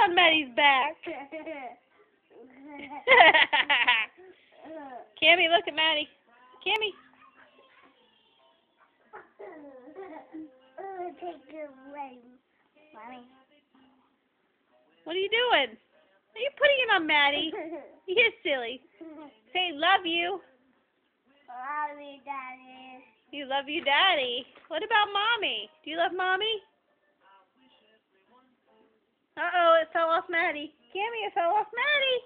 on Maddie's back. Cammy, look at Maddie. Cammy. Take it away, Mommy. What are you doing? Are you putting it on Maddie? You're silly. Say, love you. Love you, Daddy. You love you, Daddy. What about Mommy? Do you love Mommy? Uh-oh, it fell off Maddie. Cammy, it fell off Maddie.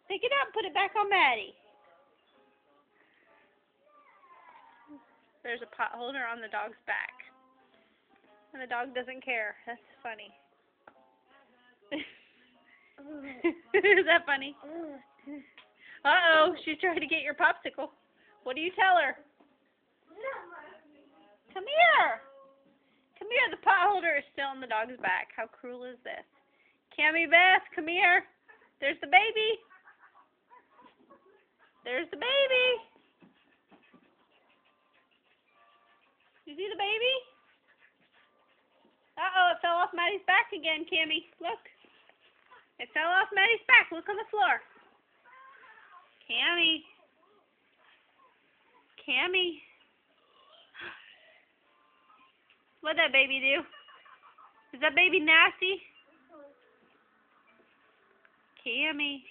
Pick it up and put it back on Maddie. There's a pot holder on the dog's back. And the dog doesn't care. That's funny. Is that funny? Uh-oh, she's trying to get your popsicle. What do you tell her? Come here. Come here, the pot holder is still on the dog's back. How cruel is this? Cammy Beth, come here. There's the baby. There's the baby. You see the baby? Uh-oh, it fell off Maddie's back again, Cammy. Look. It fell off Maddie's back. Look on the floor. Cammy. Cammy. What'd that baby do? Is that baby nasty? Cammy.